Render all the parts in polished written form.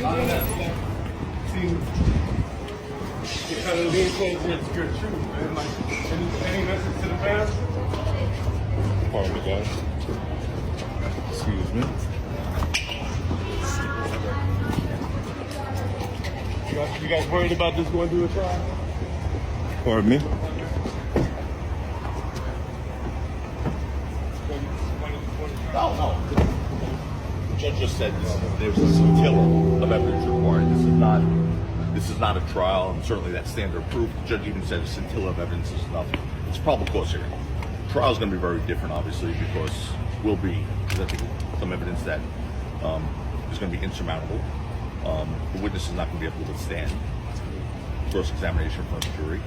seems to kind of lean towards your truth, man. Like, any message to the fans? Pardon me, guys. Excuse me. You guys worried about this going to a trial? Pardon me. No. The judge just said there's a scintilla of evidence required. This is not a trial, and certainly that standard of proof. The judge even said a scintilla of evidence is enough. It's probable cause hearing. Trial is going to be very different, obviously, because we'll be presenting some evidence that is going to be insurmountable. The witness is not going to be able to withstand cross-examination from the jury.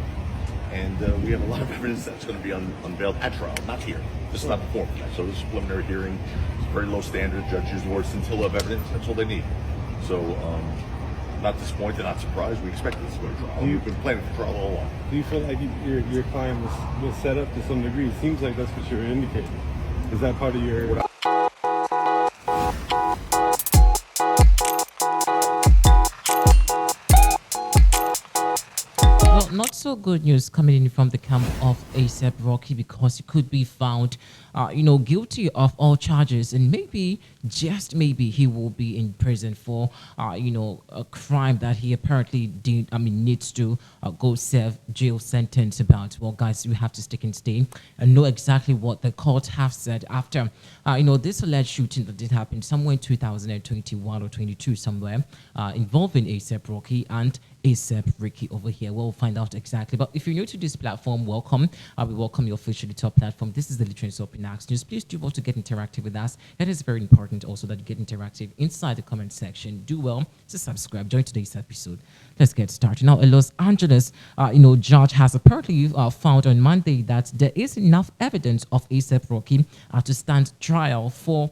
And we have a lot of evidence that's going to be unveiled at trial, not here. This is not the forum for that. So this is a preliminary hearing. It's a very low standard. The judge used the word scintilla of evidence. That's all they need. So not disappointed, not surprised. We expected this to go to trial. We've been planning for trial all along. Do you feel like your client was set up to some degree? It seems like that's what you're indicating. Is that part of your... Well, not so good news coming in from the camp of A$AP Rocky, because he could be found, guilty of all charges, and maybe, just maybe, he will be in prison for, a crime that he apparently needs to go serve jail sentence about. Well, guys, you have to stick and stay and know exactly what the court have said after, this alleged shooting that did happen somewhere in 2021 or 22 somewhere, involving A$AP Rocky and A$AP Ricky over here. We'll find out exactly. But if you're new to this platform, welcome. We welcome you officially to our platform. This is the Literacy Open Ask News. Please do want to get interactive with us. It is very important also that you get interactive inside the comment section. Do well to subscribe. Join today's episode. Let's get started. Now, a Los Angeles, judge has apparently found on Monday that there is enough evidence of A$AP Rocky to stand trial for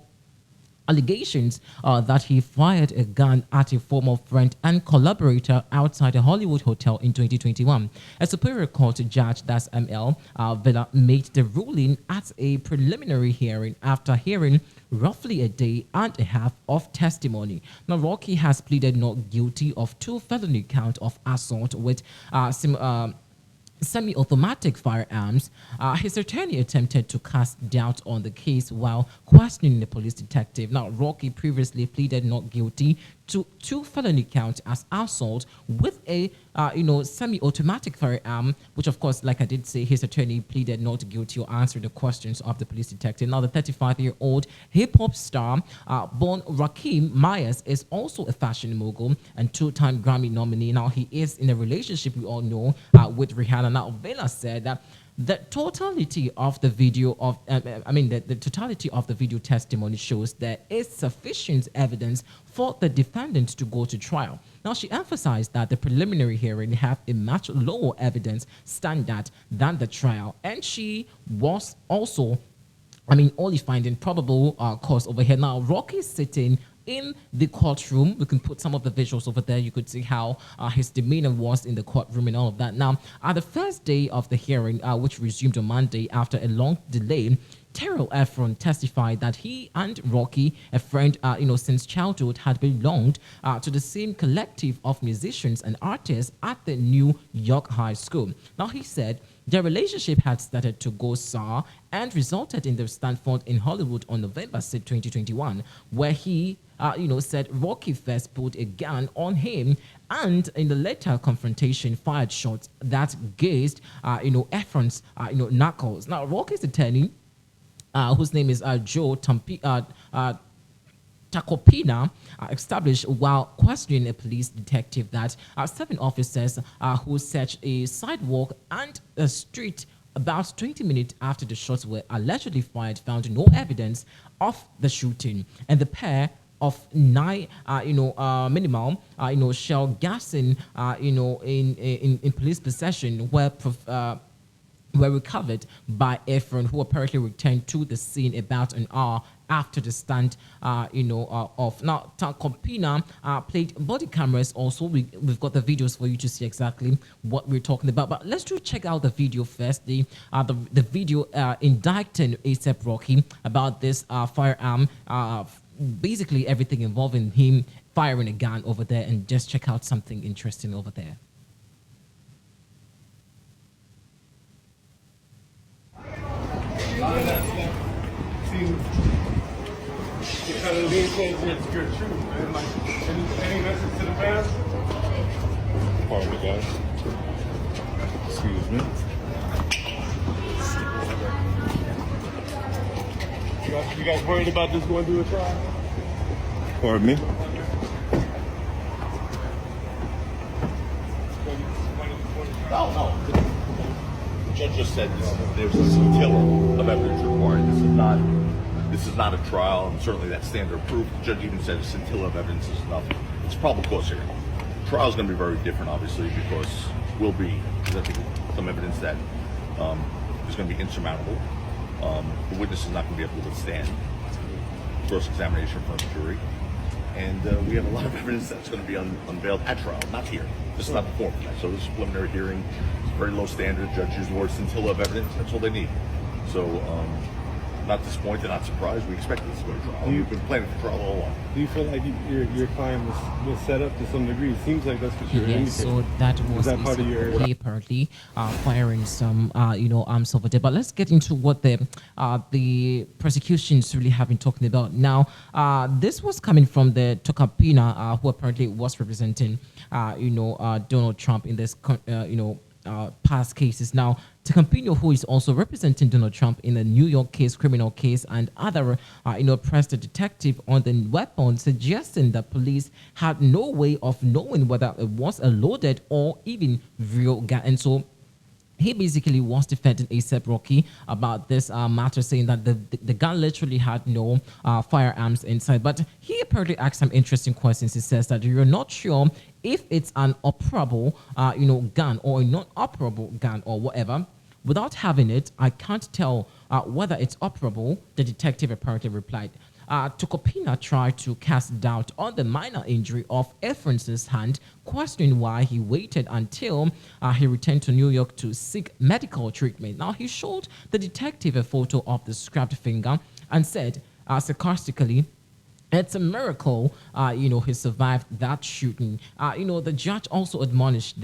allegations that he fired a gun at a former friend and collaborator outside a Hollywood hotel in 2021. A Superior Court judge, that's ML Villa, made the ruling at a preliminary hearing after hearing roughly a day and a half of testimony. Now, Rocky has pleaded not guilty of 2 felony counts of assault with semi-automatic firearms. His attorney attempted to cast doubt on the case while questioning the police detective. Now, Rocky previously pleaded not guilty to 2 felony counts as assault with a semi-automatic firearm, which, of course, like I did say, his attorney pleaded not guilty or answered the questions of the police detective. Now, the 35-year-old hip-hop star, born Rakim Myers, is also a fashion mogul and 2-time Grammy nominee. Now, he is in a relationship, we all know, with Rihanna. Now, Vela said that the totality of the video of, the totality of the video testimony shows there is sufficient evidence for the defendant to go to trial. Now, she emphasized that the preliminary hearing have a much lower evidence standard than the trial, and she was also, only finding probable cause over here. Now, Rocky is sitting in the courtroom. We can put some of the visuals over there. You could see how his demeanor was in the courtroom and all of that. Now, at the first day of the hearing, which resumed on Monday after a long delay, Terrell Efron testified that he and Rocky, a friend, since childhood, had belonged to the same collective of musicians and artists at the New York High School. Now, he said their relationship had started to go sour and resulted in their Stanford in Hollywood on November 6, 2021, where he said Rocky first put a gun on him and in the later confrontation fired shots that grazed, Efron's, knuckles. Now, Rocky's attorney, whose name is Joe Tacopina, established while questioning a police detective that 7 officers who searched a sidewalk and a street about 20 minutes after the shots were allegedly fired found no evidence of the shooting, and the pair of 9, minimal, shell gassing, in police possession were recovered by Efron, who apparently returned to the scene about an hour after the stand, off. Now, Compina played body cameras also. We've got the videos for you to see exactly what we're talking about. But let's check out the video first. The video indicting A$AP Rocky about this firearm basically everything involving him firing a gun over there, and just check out something interesting over there. See, it kind of leans towards good truth, man. Like, any message to the fans? Pardon me, guys. Excuse me. You guys worried about this going through a trial? Pardon me. No. The judge just said there's a scintilla of evidence required. This is not a trial, and certainly that standard of proof. The judge even said a scintilla of evidence is enough. It's probable cause here. The trial is going to be very different, obviously, because we'll be presenting some evidence that is going to be insurmountable. The witness is not going to be able to withstand cross-examination from the jury. And we have a lot of evidence that's going to be unveiled at trial, not here. This is not the forum for that. So this is a preliminary hearing. It's very low standard. Judge used the word scintilla of evidence. That's all they need. So not disappointed, not surprised. We expected this to go to trial. We've been planning for trial all along. Do you feel like your client was set up to some degree? It seems like that's what you're indicating. Yes, so that was that part of your apparently firing some arms over there. But let's get into what the prosecutions really have been talking about now. This was coming from the Tokapina, who apparently was representing Donald Trump in this past cases. Now, Campino, who is also representing Donald Trump in a New York case, criminal case, and other, pressed the detective on the weapon, suggesting that police had no way of knowing whether it was a loaded or even real gun. And so he basically was defending A$AP Rocky about this matter, saying that the gun literally had no firearms inside. But he apparently asked some interesting questions. He says that you're not sure if it's an operable, gun or a non-operable gun or whatever. Without having it, I can't tell whether it's operable, the detective apparently replied. Tokopina tried to cast doubt on the minor injury of Efrans's hand, questioning why he waited until he returned to New York to seek medical treatment. Now, he showed the detective a photo of the scrapped finger and said sarcastically, "It's a miracle, he survived that shooting." The judge also admonished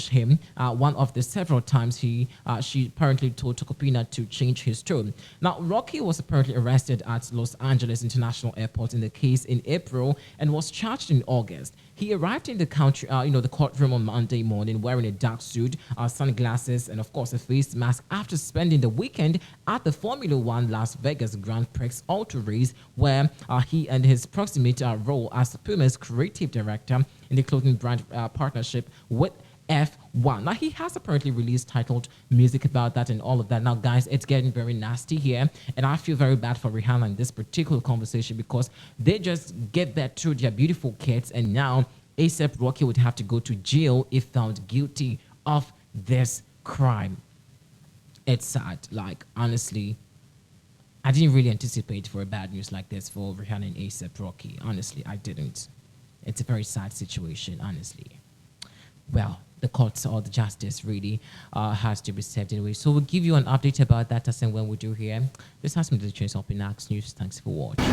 him one of the several times she apparently told Tokopina to change his tone. Now, Rocky was apparently arrested at Los Angeles International Airport in the case in April and was charged in August. He arrived in the country, the courtroom on Monday morning wearing a dark suit, sunglasses, and of course a face mask after spending the weekend at the Formula One Las Vegas Grand Prix Auto Race, where he and his proximate role as Puma's creative director in the clothing brand partnership with F1. Now, he has apparently released titled music about that and all of that. Now, guys, it's getting very nasty here, and I feel very bad for Rihanna in this particular conversation because they just get that to their beautiful kids, and now A$AP Rocky would have to go to jail if found guilty of this crime. It's sad. Like, honestly, I didn't really anticipate for a bad news like this for Rihanna and A$AP Rocky. Honestly, I didn't. It's a very sad situation, honestly. Well, the courts or the justice really has to be served anyway. So we'll give you an update about that as and when we do here. This has been the Trace Up in Axe News. Thanks for watching.